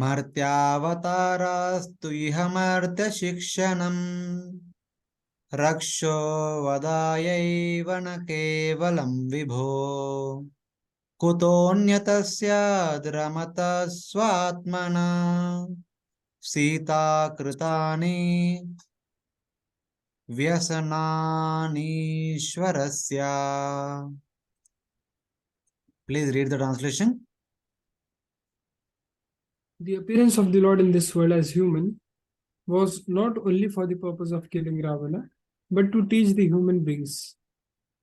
मर्त्यावतारास्तु इह मर्त्यशिक्षणम् रक्षो वदायैव न केवलं विभो कुतोऽन्यतस्याद्रमत स्वात्मना सीता कृतानि व्यसनानीश्वरस्य. Please read the translation. The appearance of the Lord in this world as human was not only for the purpose of killing Ravana, but to teach the human beings.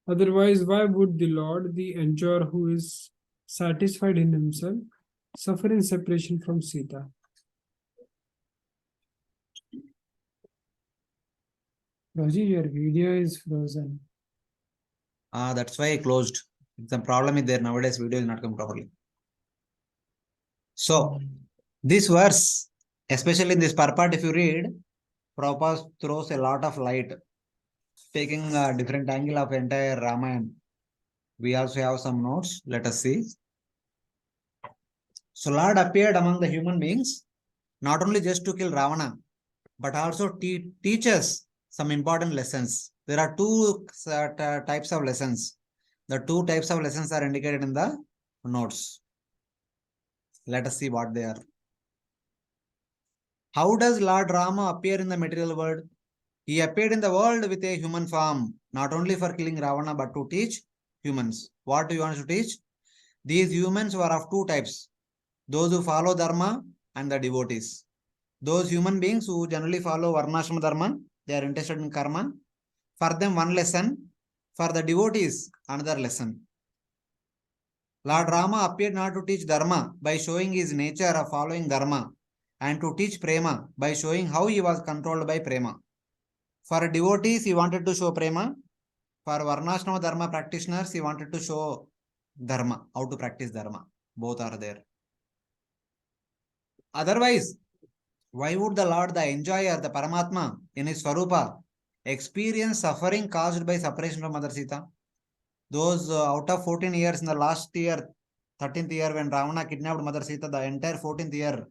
Otherwise, why would the Lord, the enjoyer who is satisfied in himself, suffer in separation from Sita? Raji, your video is frozen. That's why I closed. The problem is there nowadays, video is not coming properly. So, this verse, especially in this purport, if you read, Prabhupada throws a lot of light, taking a different angle of entire Ramayana. We also have some notes. Let us see. So, Lord appeared among the human beings, not only just to kill Ravana, but also teach us some important lessons. There are two types of lessons. The two types of lessons are indicated in the notes. Let us see what they are. How does Lord Rama appear in the material world? He appeared in the world with a human form, not only for killing Ravana, but to teach humans. What do you want to teach? These humans were of two types. Those who follow Dharma and the devotees. Those human beings who generally follow Varnashrama Dharma, they are interested in karma. For them, one lesson. For the devotees, another lesson. Lord Rama appeared not to teach Dharma by showing his nature of following Dharma, and to teach Prema by showing how he was controlled by Prema. For devotees, he wanted to show Prema. For Varnashrama Dharma practitioners, he wanted to show Dharma, how to practice Dharma. Both are there. Otherwise, why would the Lord, the enjoyer, the Paramatma, in his Swarupa, experience suffering caused by separation from Mother Sita? Those out of 14 years in the last year, 13th year, when Ravana kidnapped Mother Sita, the entire 14th year,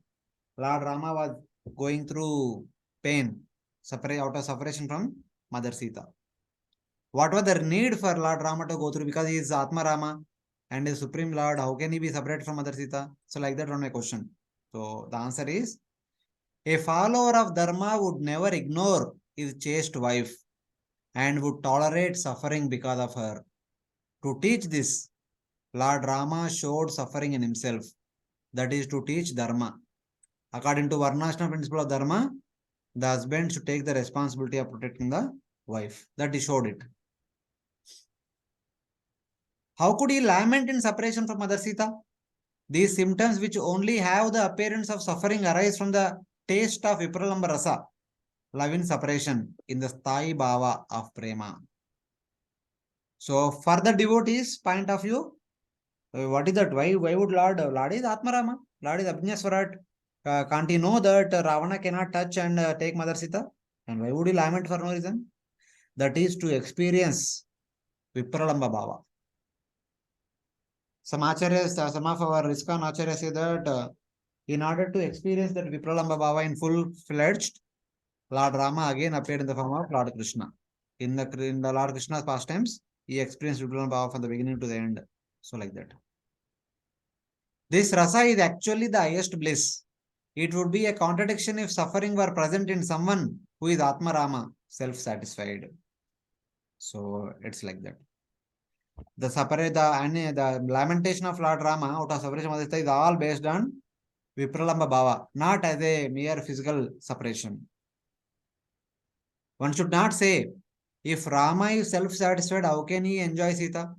Lord Rama was going through pain, out of separation from Mother Sita. What was the need for Lord Rama to go through? Because he is Atma Rama and is Supreme Lord. How can he be separate from Mother Sita? So like that one my question. So the answer is, a follower of Dharma would never ignore his chaste wife and would tolerate suffering because of her. To teach this, Lord Rama showed suffering in himself. That is to teach Dharma. According to Varnashrama principle of Dharma, the husband should take the responsibility of protecting the wife. That he showed it. How could he lament in separation from Mother Sita? These symptoms, which only have the appearance of suffering, arise from the taste of Vipralamba Rasa, love in separation, in the Sthai Bhava of Prema. So, for the devotees' point of view, what is that? Why would Lord is Atmarama, Lord is Abhinaswarat. Can't he know that Ravana cannot touch and take Mother Sita? And why would he lament for no reason? That is to experience Vipralamba Bhava. Some acharyas, some of our ISKCON acharyas say that in order to experience that Vipralamba Bhava in full-fledged, Lord Rama again appeared in the form of Lord Krishna. In the Lord Krishna's pastimes, he experienced Vipralamba Bhava from the beginning to the end. So like that. This rasa is actually the highest bliss. It would be a contradiction if suffering were present in someone who is Atma Rama, self-satisfied. So it's like that. The lamentation of Lord Rama out of separation is all based on Vipralamba Bhava, not as a mere physical separation. One should not say, if Rama is self-satisfied, how can he enjoy Sita?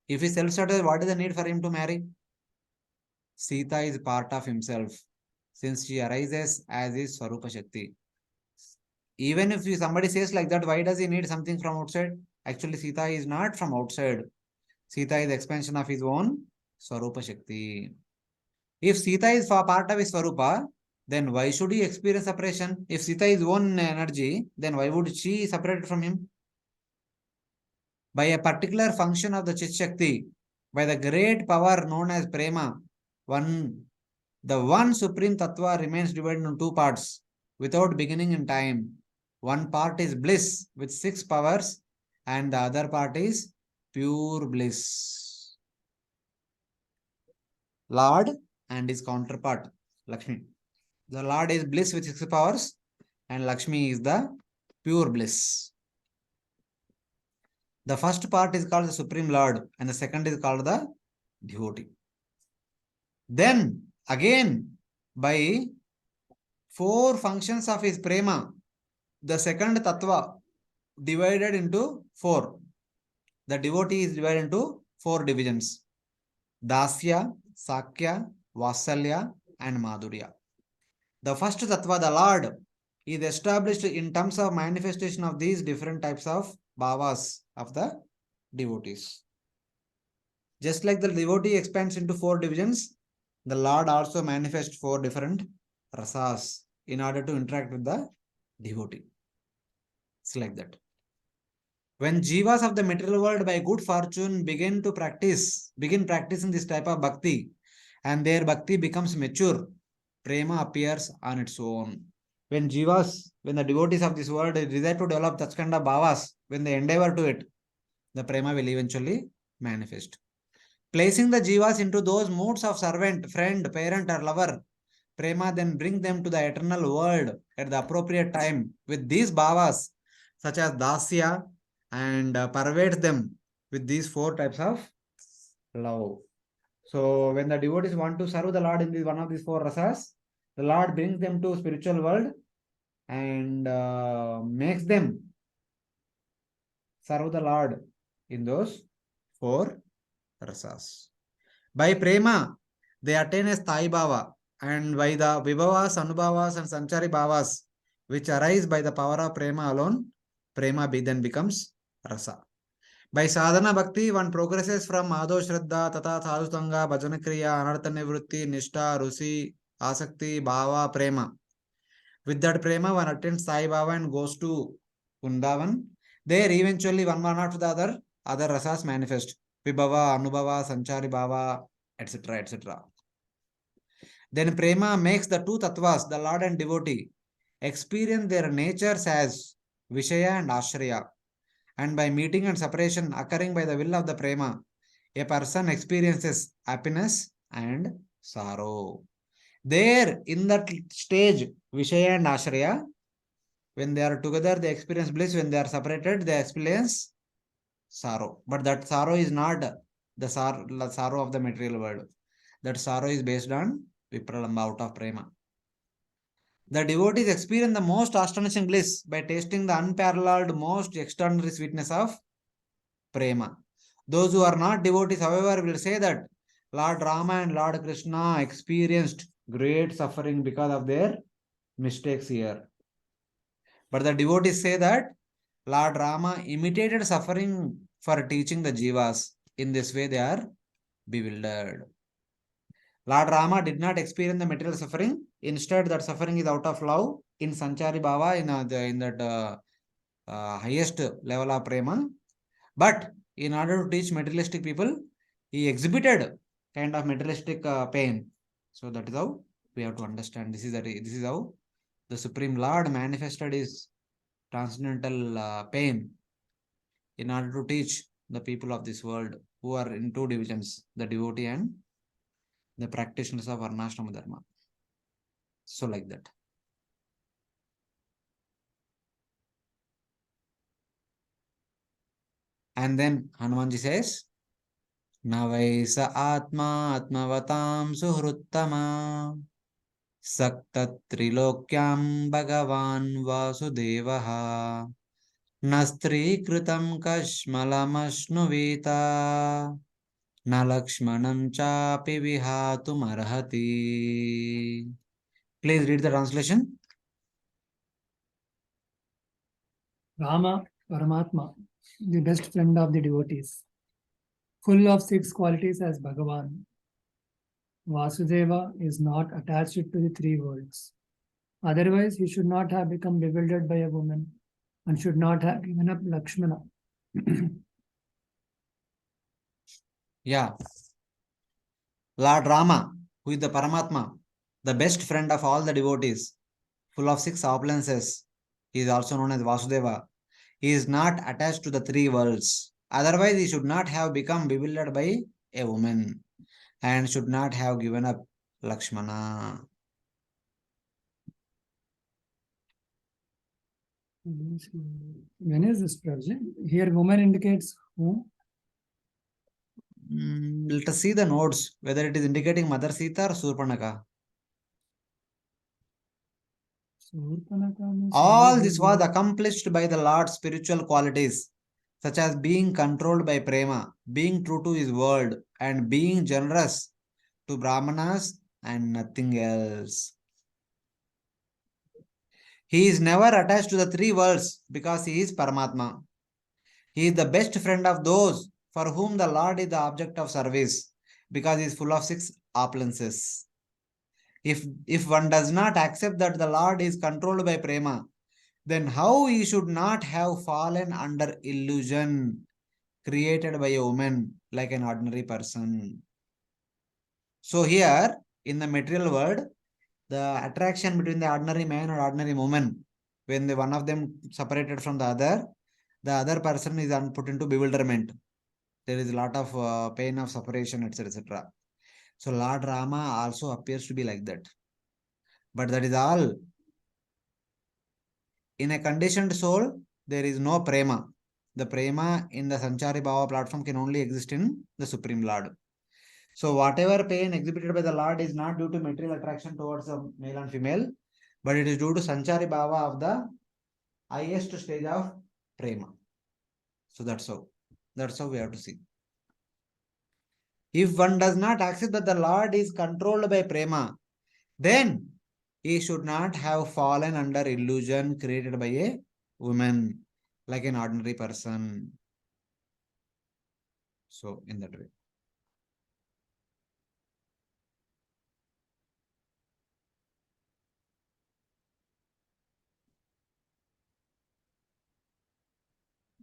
If he is self-satisfied, what is the need for him to marry? Sita is part of himself, since she arises as his Swarupa Shakti. Even if somebody says like that, why does he need something from outside? Actually, Sita is not from outside. Sita is the expansion of his own Swarupa Shakti. If Sita is part of his Swarupa, then why should he experience separation? If Sita is own energy, then why would she separate from him? By a particular function of the Chit Shakti, by the great power known as Prema, one The one supreme tattva remains divided into two parts without beginning in time. One part is bliss with 6 powers, and the other part is pure bliss. Lord and his counterpart, Lakshmi. The Lord is bliss with 6 powers, and Lakshmi is the pure bliss. The first part is called the Supreme Lord, and the second is called the devotee. Then, again, by 4 functions of his prema, the second tattva divided into 4. The devotee is divided into 4 divisions: Dasya, Sakya, Vasalya, and Madhurya. The first tattva, the Lord, is established in terms of manifestation of these different types of bhavas of the devotees. Just like the devotee expands into 4 divisions, the Lord also manifests 4 different rasas in order to interact with the devotee. It's like that. When jivas of the material world by good fortune begin practicing this type of bhakti, and their bhakti becomes mature, prema appears on its own. When the devotees of this world desire to develop such kind of bhavas, when they endeavor to it, the prema will eventually manifest. Placing the jivas into those moods of servant, friend, parent, or lover, prema then bring them to the eternal world at the appropriate time with these bhavas, such as dasya, and pervades them with these 4 types of love. So when the devotees want to serve the Lord in one of these 4 rasas, the Lord brings them to spiritual world and makes them serve the Lord in those 4 rasas. By prema, they attain a sthai bhava, and by the vibhavas, anubhavas, and sanchari bhavas, which arise by the power of prema alone, prema then becomes rasa. By sadhana bhakti, one progresses from madho shraddha, tata sadhutanga, bhajana kriya, anartha nivritti, nishtha, rusi, asakti, bhava, prema. With that prema, one attains Sai Baba and goes to Kundavan. There, eventually, one after the other rasas manifest. Vibhava, Anubhava, Sanchari Bhava, etc. etc. Then prema makes the 2 tattvas, the Lord and devotee, experience their natures as Vishaya and Ashraya. And by meeting and separation occurring by the will of the prema, a person experiences happiness and sorrow. There, in that stage, Vishaya and Ashraya, when they are together, they experience bliss. When they are separated, they experience sorrow. But that sorrow is not the sorrow of the material world. That sorrow is based on Vipralamba, out of prema. The devotees experience the most astonishing bliss by tasting the unparalleled, most extraordinary sweetness of prema. Those who are not devotees, however, will say that Lord Rama and Lord Krishna experienced great suffering because of their mistakes here. But the devotees say that Lord Rama imitated suffering for teaching the jivas. In this way, they are bewildered. Lord Rama did not experience the material suffering. Instead, that suffering is out of love in Sanchari Bhava, in that highest level of prema. But in order to teach materialistic people, he exhibited kind of materialistic pain. So that is how we have to understand. This is how the Supreme Lord manifested his transcendental pain in order to teach the people of this world who are in 2 divisions, the devotee and the practitioners of Varnashrama Dharma. So like that. And then Hanumanji says, Navaisa Atma Atmavatam Suhruttama Sakta Trilokyam Bhagavan Vasudevaha Nastri Kritam Kashmalamashnovita Na Lakshmanam Chapi Vihatum Arhati. Please read the translation. Rama, Paramatma, the best friend of the devotees, full of 6 qualities as Bhagavan. Vasudeva is not attached to the 3 worlds. Otherwise, he should not have become bewildered by a woman and should not have given up Lakshmana. Yeah. Lord Rama, who is the Paramatma, the best friend of all the devotees, full of 6 opulences. He is also known as Vasudeva. He is not attached to the 3 worlds. Otherwise, he should not have become bewildered by a woman and should not have given up Lakshmana. When is this project? Here, woman indicates who? Let us see the notes, whether it is indicating Mother Sita or Surpanaka. All this was accomplished by the Lord's spiritual qualities, such as being controlled by prema, being true to his word, and being generous to Brahmanas and nothing else. He is never attached to the 3 worlds because he is Paramatma. He is the best friend of those for whom the Lord is the object of service because he is full of 6 opulences. If one does not accept that the Lord is controlled by prema, then how he should not have fallen under illusion created by a woman like an ordinary person. So here in the material world, the attraction between the ordinary man and ordinary woman, when the one of them separated from the other person is put into bewilderment. There is a lot of pain of separation, etc. So Lord Rama also appears to be like that. But that is all. In a conditioned soul, there is no prema. The prema in the Sanchari Bhava platform can only exist in the Supreme Lord. So whatever pain exhibited by the Lord is not due to material attraction towards a male and female, but it is due to Sanchari Bhava of the highest stage of prema. So that's how we have to see. If one does not accept that the Lord is controlled by prema, then he should not have fallen under illusion created by a woman like an ordinary person. So in that way.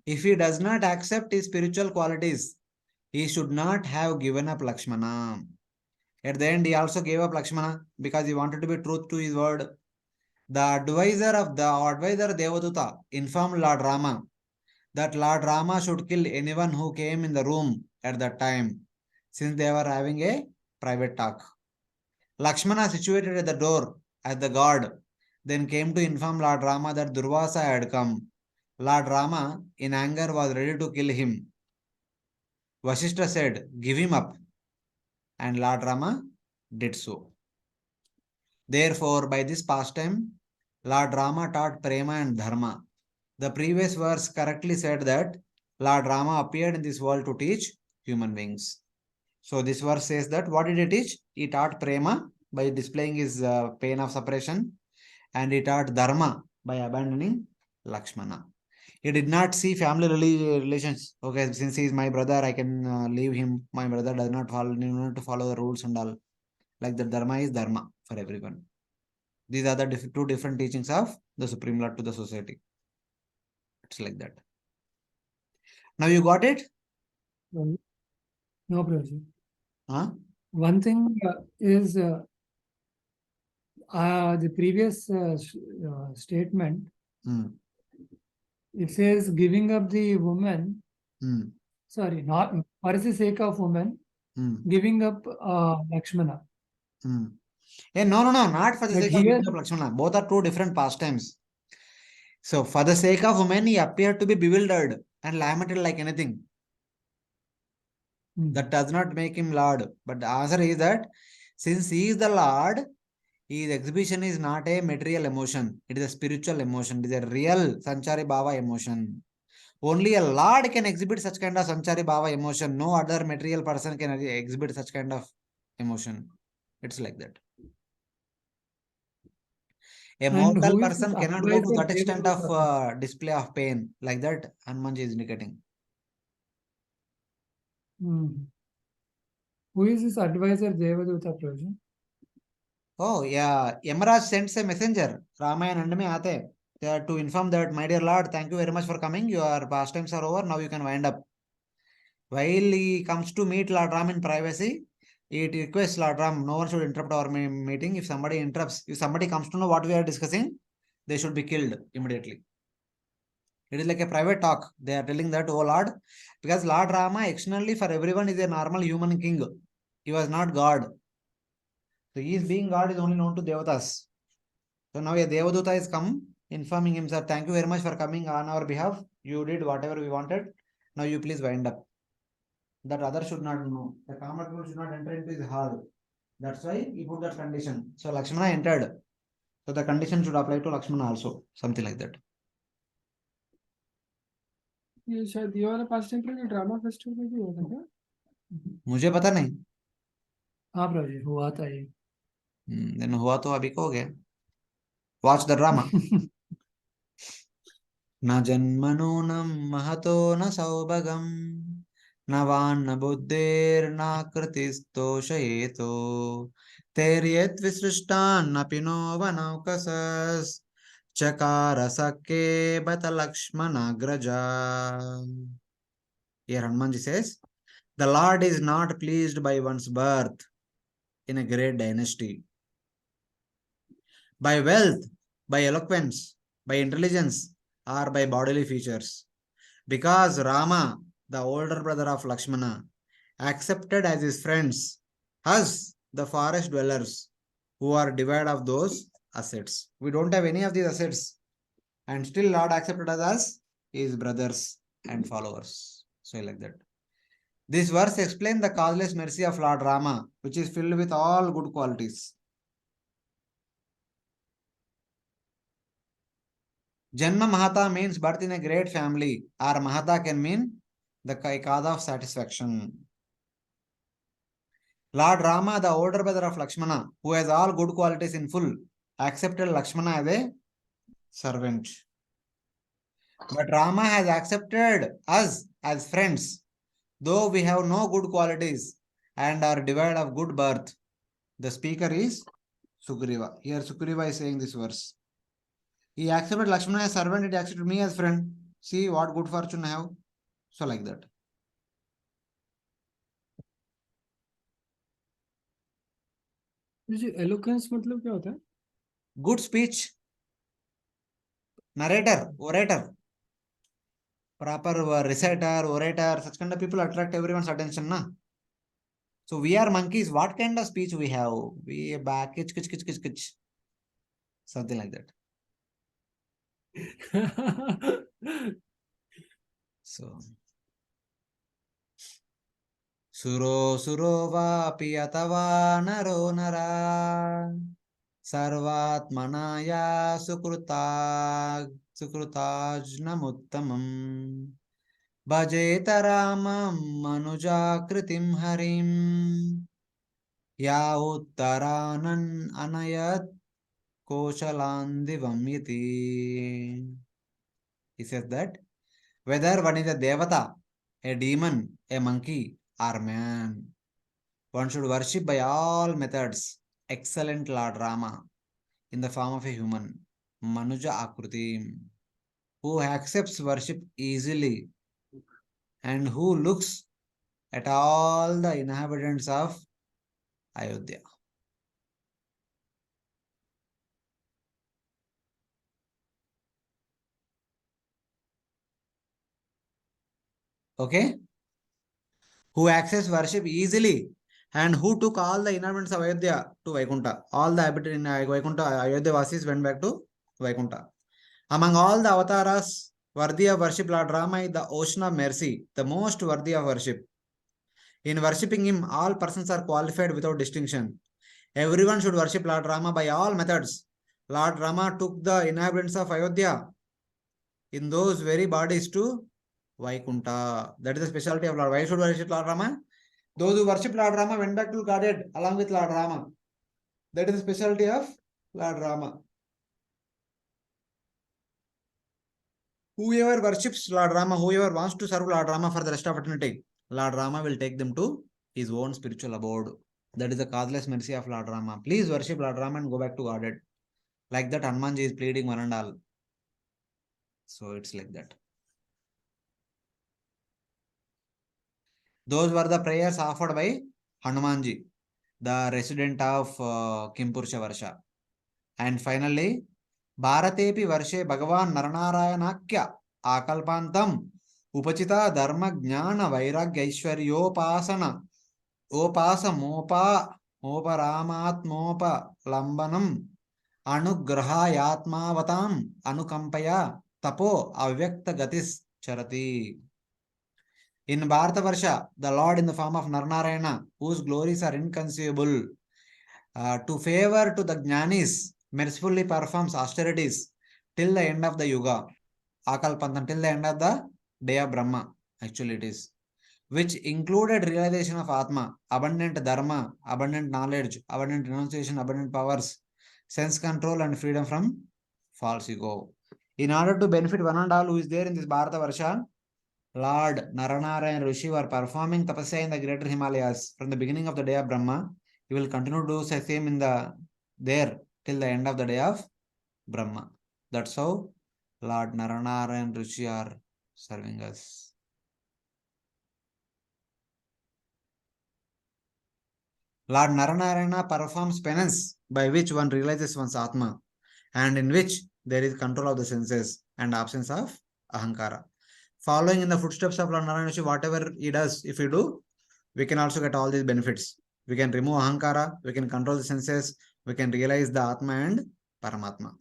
If he does not accept his spiritual qualities, he should not have given up Lakshmana. At the end, he also gave up Lakshmana because he wanted to be truth to his word. The advisor Devaduta informed Lord Rama that Lord Rama should kill anyone who came in the room at that time, since they were having a private talk. Lakshmana, situated at the door as the guard, then came to inform Lord Rama that Durvasa had come. Lord Rama, in anger, was ready to kill him. Vasishtha said, "Give him up." And Lord Rama did so. Therefore, by this pastime, Lord Rama taught prema and dharma. The previous verse correctly said that Lord Rama appeared in this world to teach human beings. So this verse says that what did he teach? He taught prema by displaying his pain of separation, and he taught dharma by abandoning Lakshmana. He did not see family relations. Okay, since he is my brother, I can leave him. My brother does not need to follow the rules and all. Like the dharma is dharma for everyone. These are the two different teachings of the Supreme Lord to the society. It's like that. Now you got it? No problem. Huh? One thing is the previous statement. It says giving up the woman. Sorry, not for the sake of woman. Giving up Lakshmana. No, not for the sake of giving up Lakshmana. Both are two different pastimes. So for the sake of woman, he appeared to be bewildered and lamented like anything. That does not make him Lord. But the answer is that since he is the Lord, his exhibition is not a material emotion. It is a spiritual emotion. It is a real Sanchari Bhava emotion. Only a Lord can exhibit such kind of Sanchari Bhava emotion. No other material person can exhibit such kind of emotion. It's like that. A mortal person cannot go to that extent of display of pain. Like that, Hanumanji is indicating. Who is this advisor Devaduta Prabhu? Oh, yeah. Yamaraj sends a messenger. Rama and Andame aate. They are to inform that, my dear Lord, thank you very much for coming. Your pastimes are over. Now you can wind up. While he comes to meet Lord Ram in privacy, It requests Lord Ram, no one should interrupt our meeting. If somebody interrupts, if somebody comes to know what we are discussing, they should be killed immediately. It is like a private talk. They are telling that, oh Lord, because Lord Rama externally for everyone is a normal human king. He was not God. So he is being God is only known to Devatas. So now a Devaduta has come informing him, sir, thank you very much for coming on our behalf. You did whatever we wanted. Now you please wind up. That others should not know. The common people should not enter into his hall. That's why he put that condition. So Lakshmana entered. So the condition should apply to Lakshmana also. Something like that. ये शायद ये वाला past tense drama festival में भी हुआ था क्या? मुझे पता नहीं. हाँ प्रभु जी, हुआ था ये. देन हुआ तो अभी को हो गया. Watch the drama. न जन्मनूनं महतो न सौभगं न वान्न बुद्धेर्नाकृतिस्तोषयेतो तैर्यद्विसृष्टान्नपि नो वनौकसस् चकार सखे बत लक्ष्मणाग्रजा. Here Hanumanji says, the Lord is not pleased by one's birth in a great dynasty, by wealth, by eloquence, by intelligence, or by bodily features. Because Rama, the older brother of Lakshmana, accepted as his friends us, the forest dwellers, who are devoid of those assets. We don't have any of these assets, and still Lord accepted us as his brothers and followers. So like that. This verse explains the causeless mercy of Lord Rama, which is filled with all good qualities. Janma Mahata means birth in a great family, or Mahata can mean the cause of satisfaction. Lord Rama, the older brother of Lakshmana, who has all good qualities in full, accepted Lakshmana as a servant. But Rama has accepted us as friends, though we have no good qualities and are devoid of good birth. The speaker is Sugriva. Here Sugriva is saying this verse. He accepted Lakshmana as servant, he accepted me as friend. See what good fortune I have. So like that. जी eloquence मतलब क्या होता है? Good speech. Narrator, orator. Proper reciter, orator, such kind of people attract everyone's attention, na? So we are monkeys. What kind of speech we have? We back kitch kitch kitch kitch kitch. Something like that. So Suro Suro Vapi Atava Naro Nara Sarvatmanaya Sukrutajnamuttamam Bhajeta Ramam Manujakritim Harim Ya Uttaranan Anayat Koshalandivam Yati. He says that whether one is a devata, a demon, a monkey, or man, one should worship by all methods excellent Lord Rama in the form of a human, Manuja Akruti, who accepts worship easily and who looks at all the inhabitants of Ayodhya. Okay? Who access worship easily and who took all the inhabitants of Ayodhya to Vaikunta. All the inhabitants in Vaikunta, Ayodhya Vasis went back to Vaikunta. Among all the avatars worthy of worship, Lord Rama is the ocean of mercy, the most worthy of worship. In worshipping him, all persons are qualified without distinction. Everyone should worship Lord Rama by all methods. Lord Rama took the inhabitants of Ayodhya in those very bodies to Vaikunta. That is the specialty of Lord. Why should worship Lord Rama? Those who worship Lord Rama went back to Godhead along with Lord Rama. That is the specialty of Lord Rama. Whoever worships Lord Rama, whoever wants to serve Lord Rama for the rest of eternity, Lord Rama will take them to his own spiritual abode. That is the causeless mercy of Lord Rama. Please worship Lord Rama and go back to Godhead. Like that, Hanumanji is pleading one and all. So it's like that. Those were the prayers offered by Hanumanji. the resident of Kimpursha Varsha. And finally, Bharatepi Varshe Bhagavan Naranarayanakya Akalpantam Upachita Dharma Jnana Vairagya Aishwaryopasana Opasamopa Oparamatmopa Lambanam Anugrahayatmavatam Anukampaya Tapo Avyakta Gatis Charati. In Bharatavarsha, the Lord in the form of Naranarayana, whose glories are inconceivable, to favor to the Jnanis, mercifully performs austerities till the end of the Yuga, Akalpantam, till the end of the day of Brahma, actually it is, which included realization of Atma, abundant Dharma, abundant knowledge, abundant renunciation, abundant powers, sense control and freedom from false ego. In order to benefit one and all who is there in this Bharatavarsha, Lord Naranarayan and Rishi were performing tapasya in the greater Himalayas from the beginning of the day of Brahma. He will continue to do the same in the there till the end of the day of Brahma. That's how Lord Naranarayan and Rishi are serving us. Lord Naranarayana performs penance by which one realizes one's Atma and in which there is control of the senses and absence of Ahankara. Following in the footsteps of Lord Narayana, whatever he does, if we do, we can also get all these benefits. We can remove Ahankara, we can control the senses, we can realize the Atma and Paramatma.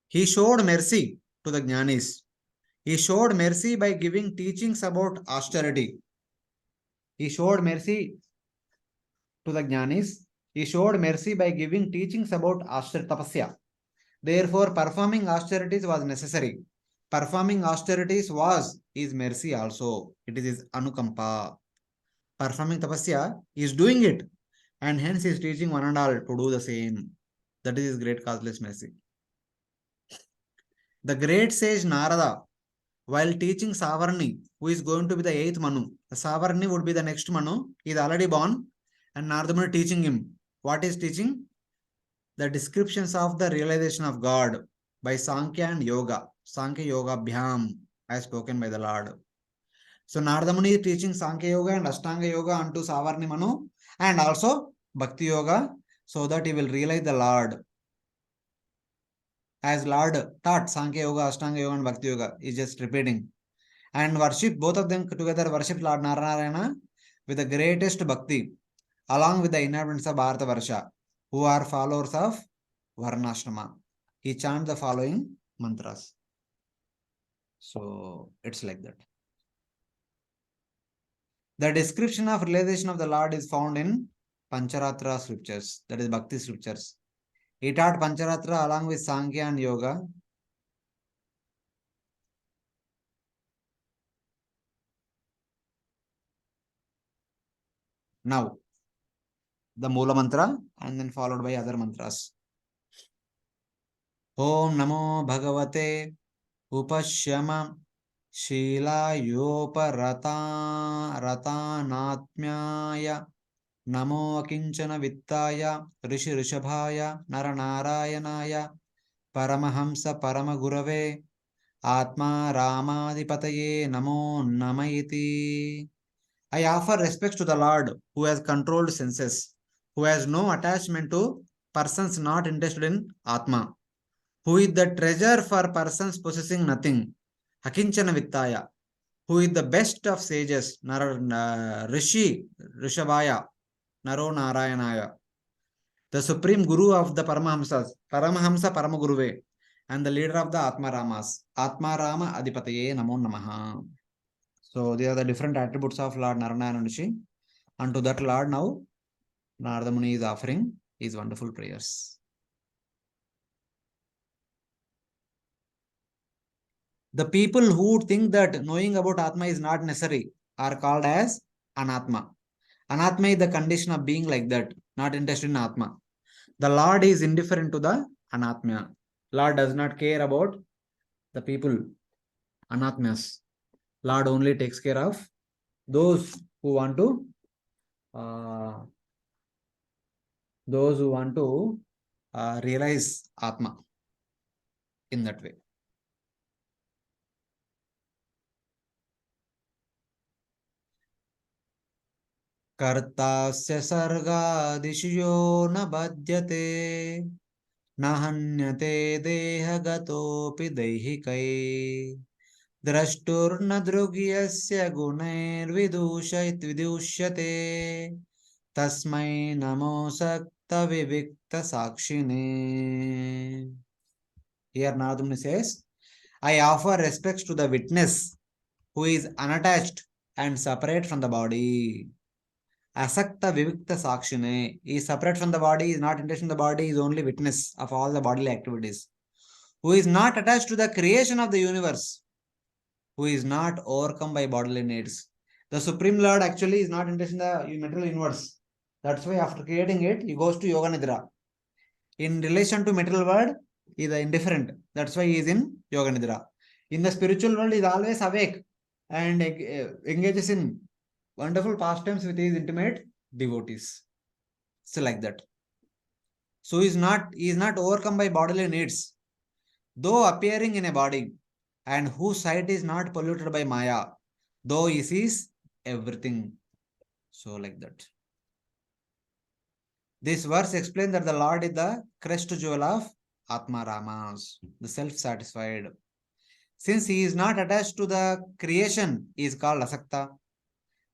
He showed mercy to the Jnanis. He showed mercy by giving teachings about austerity. He showed mercy to the Jnanis. He showed mercy by giving teachings about austerity, tapasya. Therefore, performing austerities was necessary. Performing austerities is mercy also. It is his anukampa. Performing tapasya, he is doing it. And hence he is teaching one and all to do the same. That is his great causeless mercy. The great sage Narada, while teaching Savarni, who is going to be the 8th Manu, the Savarni would be the next Manu. He is already born. And Narada Muni teaching him. What is teaching? The descriptions of the realization of God by Sankhya and Yoga. Sankhya Yoga Bhyam, as spoken by the Lord. So Narada Muni is teaching Sankhya Yoga and Ashtanga Yoga unto Savarni Manu and also Bhakti Yoga so that he will realize the Lord. As Lord taught Sankhya Yoga, Ashtanga Yoga and Bhakti Yoga, is just repeating. And worship, both of them together worship Lord Narayana with the greatest bhakti along with the inhabitants of Bharatavarsha who are followers of Varnashrama. He chants the following mantras. So it's like that. The description of realization of the Lord is found in Pancharatra scriptures, that is Bhakti scriptures. He taught Pancharatra along with Sankhya and Yoga. Now, the Mula mantra and then followed by other mantras. Om Namo Bhagavate Upashyama Shilayoparatanaatmyaya Namo Akinchana Vittaya Rishi Rishabhaya Naranarayanaya Paramahamsa Paramagurave Atma Ramadipataye Namo Namayiti. I offer respects to the Lord who has controlled senses, who has no attachment to persons not interested in Atma, who is the treasure for persons possessing nothing, Hakinchana Vittaya, who is the best of sages, Rishi Rishabhaya, Naro Narayanaya, the supreme guru of the Paramahamsas, Paramahamsa Paramaguruve, and the leader of the Atma Ramas, Atma Rama Adipataye Namo Namaha. So these are the different attributes of Lord Narayana Rishi. And to that Lord now, Narada Muni is offering his wonderful prayers. The people who think that knowing about Atma is not necessary are called as Anatma. Anatma is the condition of being like that, not interested in Atma. The Lord is indifferent to the Anatma. Lord does not care about the people, Anatmas. Lord only takes care of those who want to realize Atma in that way. कर्तास्य सर्गादिषु यो न बध्यते न हन्यते देहगतोऽपि दैहिकै द्रष्टुर्न दृग्यस्य विदुष्यते तस्मै नमोऽसक्त विविक्त साक्षिणे. Here Narada says, I offer respects to the witness who is unattached and separate from the body. Asakta Vivikta Sakshine is separate from the body, is not interested in the body, is only witness of all the bodily activities. Who is not attached to the creation of the universe, who is not overcome by bodily needs. The Supreme Lord actually is not interested in the material universe. That's why after creating it, he goes to Yoga Nidra. In relation to material world, he is indifferent. That's why he is in Yoga Nidra. In the spiritual world, he is always awake and engages in wonderful pastimes with his intimate devotees. So like that. So he is not overcome by bodily needs, though appearing in a body, and whose sight is not polluted by Maya, though he sees everything. So like that. This verse explains that the Lord is the crest jewel of Atma Ramas, the self-satisfied. Since he is not attached to the creation, he is called Asakta.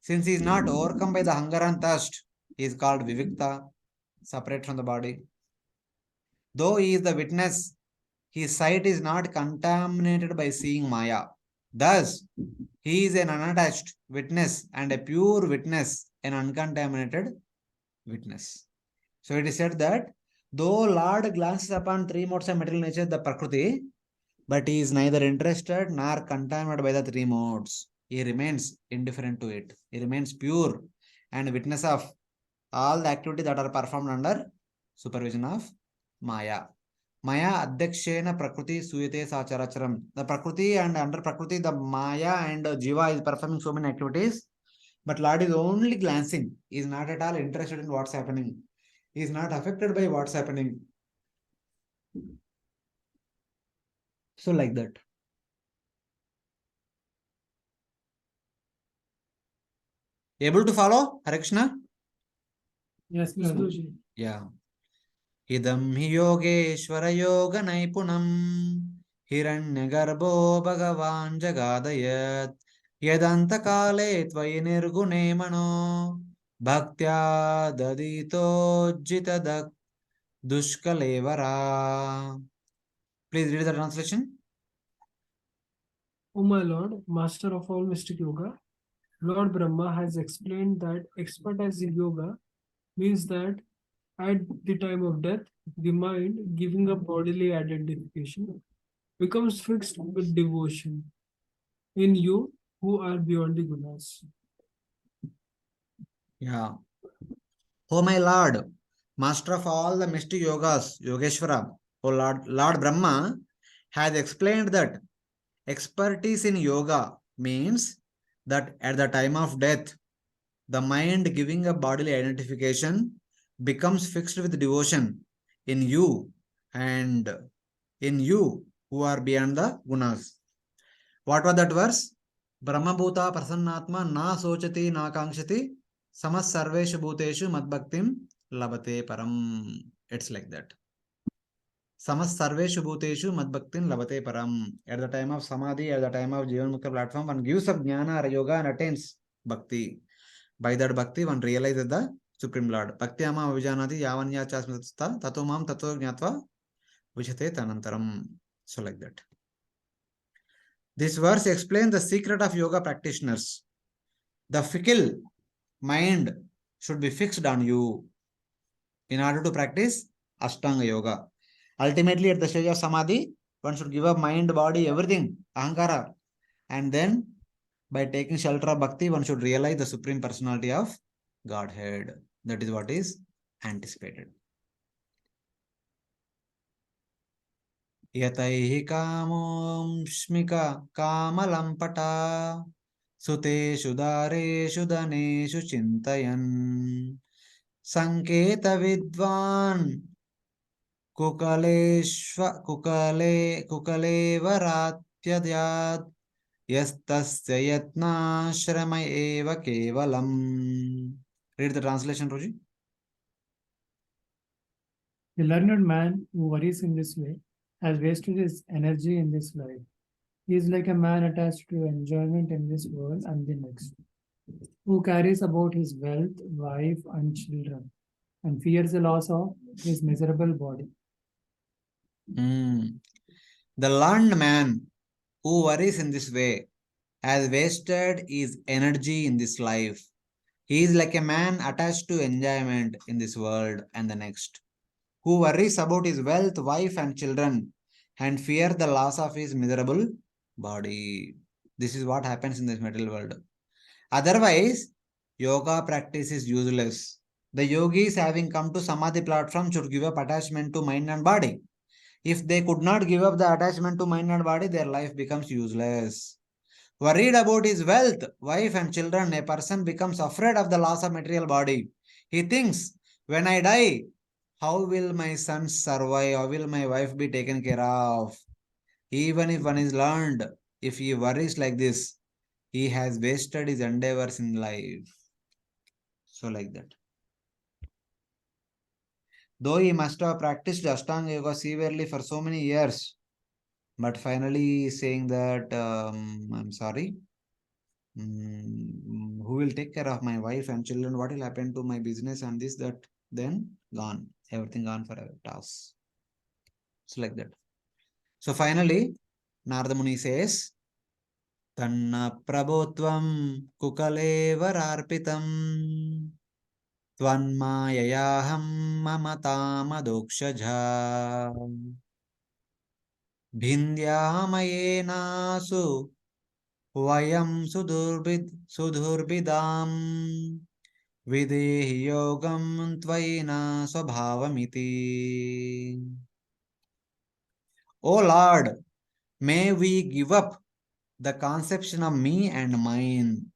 Since he is not overcome by the hunger and thirst, he is called Vivikta, separate from the body. Though he is the witness, his sight is not contaminated by seeing Maya. Thus, he is an unattached witness and a pure witness, an uncontaminated witness. So it is said that though Lord glances upon three modes of material nature, the Prakriti, but he is neither interested nor contaminated by the three modes. He remains indifferent to it. He remains pure and witness of all the activities that are performed under supervision of Maya. Maya Adhyakshena Prakriti Suyate Sacharacharam. The Prakriti and under Prakriti, the Maya and Jiva is performing so many activities, but Lord is only glancing. He is not at all interested in what's happening. He is not affected by what's happening. So like that. Able to follow, Hare Krishna? Yes, Prabhuji. Yeah. Idam hi yogeshwara yoga naipunam hiranyagarbho bhagavan jagadayat yadanta kale tvayi nirgune mano bhaktya dadito jitadak dushkalevara. Please read the translation. O my Lord, Master of all mystic yoga, Lord Brahma has explained that expertise in yoga means that at the time of death, the mind, giving up bodily identification, becomes fixed with devotion in you who are beyond the gunas. Yeah. O my Lord, Master of all the mystic yogas, Yogeshwara, O Lord Brahma has explained that expertise in yoga means that at the time of death, the mind giving up bodily identification becomes fixed with devotion in you and in you who are beyond the gunas. What was that verse? Brahma Bhuta Prasannatma na sochati na kankshati samas sarveshu bhuteshu madbhaktim labate param. It's like that. Samas sarveshu bhuteshu madbhaktim labate param. At the time of samadhi, at the time of Jivan Mukta platform, one gives up jnana or yoga and attains bhakti. By that bhakti, one realizes the Supreme Lord. Bhakti ama avijanati yavanya chasmitasta tato mam tato jnatva vijate tanantaram. So like that. This verse explains the secret of yoga practitioners. The fickle mind should be fixed on you in order to practice Ashtanga Yoga. Ultimately, at the stage of Samadhi, one should give up mind, body, everything, Ahankara. And then, by taking shelter of Bhakti, one should realize the Supreme Personality of Godhead. That is what is anticipated. Yataihi kamomshmika kamalampata suteshu dareshu daneshu chintayan sanketa vidvan kukalevaratyadhyat yastasya yatnashrama eva kevalam. Read the translation, Roji. The learned man who worries in this way has wasted his energy in this life. He is like a man attached to enjoyment in this world and the next, who carries about his wealth, wife, and children, and fears the loss of his miserable body. The learned man who worries in this way has wasted his energy in this life. He is like a man attached to enjoyment in this world and the next, who worries about his wealth, wife, and children, and fear the loss of his miserable body. This is what happens in this material world. Otherwise, yoga practice is useless. The yogis, having come to Samadhi platform, should give up attachment to mind and body. If they could not give up the attachment to mind and body, their life becomes useless. Worried about his wealth, wife, and children, a person becomes afraid of the loss of material body. He thinks, when I die, how will my sons survive? How will my wife be taken care of? Even if one is learned, if he worries like this, he has wasted his endeavors in life. So, like that. Though he must have practiced Ashtanga Yoga severely for so many years, but finally saying that, I'm sorry, who will take care of my wife and children? What will happen to my business and this, that? Then gone. Everything gone for a toss. It's like that. So finally, Narada Muni says, Tanna prabhutvam kukalevaraarpitam Tvanmayayaham mamatamadokshajha Bhindyamayenasu Vayam sudhurbidam Videhi yogam tvaina swabhavamiti. O Lord, may we give up the conception of me and mine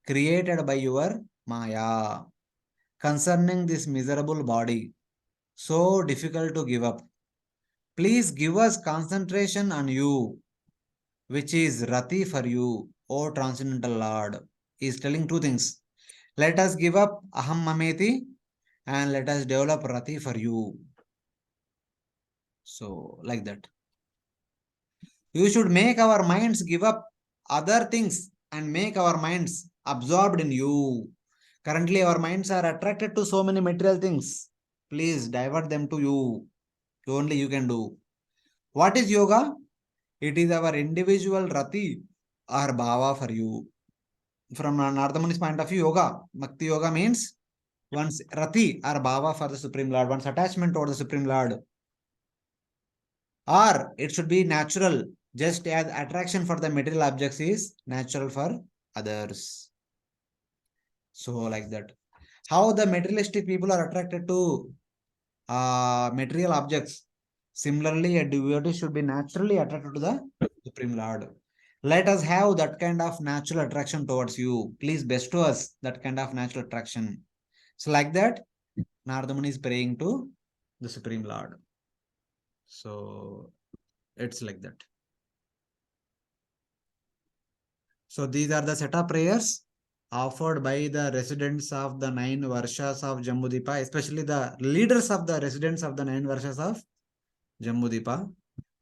created by your Maya concerning this miserable body, so difficult to give up. Please give us concentration on you, which is Rati for you, O Transcendental Lord. He is telling two things. Let us give up Aham Mameti and let us develop Rati for you. So, like that. You should make our minds give up other things and make our minds absorbed in you. Currently, our minds are attracted to so many material things. Please divert them to you. Only you can do. What is yoga? It is our individual rati or bhava for you. From Narada Muni's point of view, yoga, Bhakti yoga means one's rati or bhava for the Supreme Lord, one's attachment toward the Supreme Lord. Or it should be natural, just as attraction for the material objects is natural for others. So, like that. How the materialistic people are attracted to material objects. Similarly, a devotee should be naturally attracted to the Supreme Lord. Let us have that kind of natural attraction towards you. Please bestow us that kind of natural attraction. So, like that, Narada Muni is praying to the Supreme Lord. So, it's like that. So, these are the set of prayers offered by the residents of the 9 Varshas of Jambudipa, especially the leaders of the residents of the 9 Varshas of Jambudipa.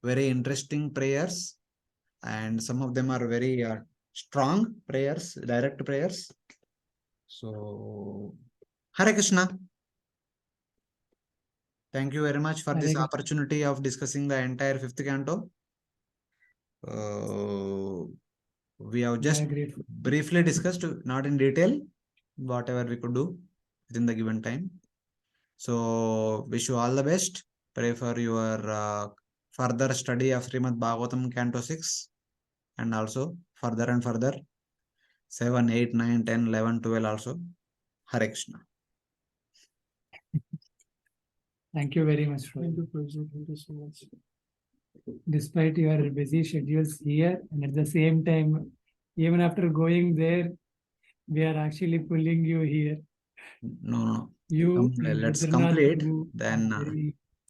Very interesting prayers, and some of them are very strong prayers, direct prayers. So, Hare Krishna. Thank you very much for Hare this Krishna. opportunity of discussing the entire 5th canto. We have just Very grateful. briefly discussed, not in detail, whatever we could do within the given time. So, wish you all the best. Pray for your further study of Srimad Bhagavatam Canto 6 and also further and further 7, 8, 9, 10, 11, 12 also. Hare Krishna. Thank you very much, Thank Rohit. you, Prabhuji. Thank you so much. Despite your busy schedules here, and at the same time, even after going there, we are actually pulling you here. No. You in Let's Badrinath complete. too are Then very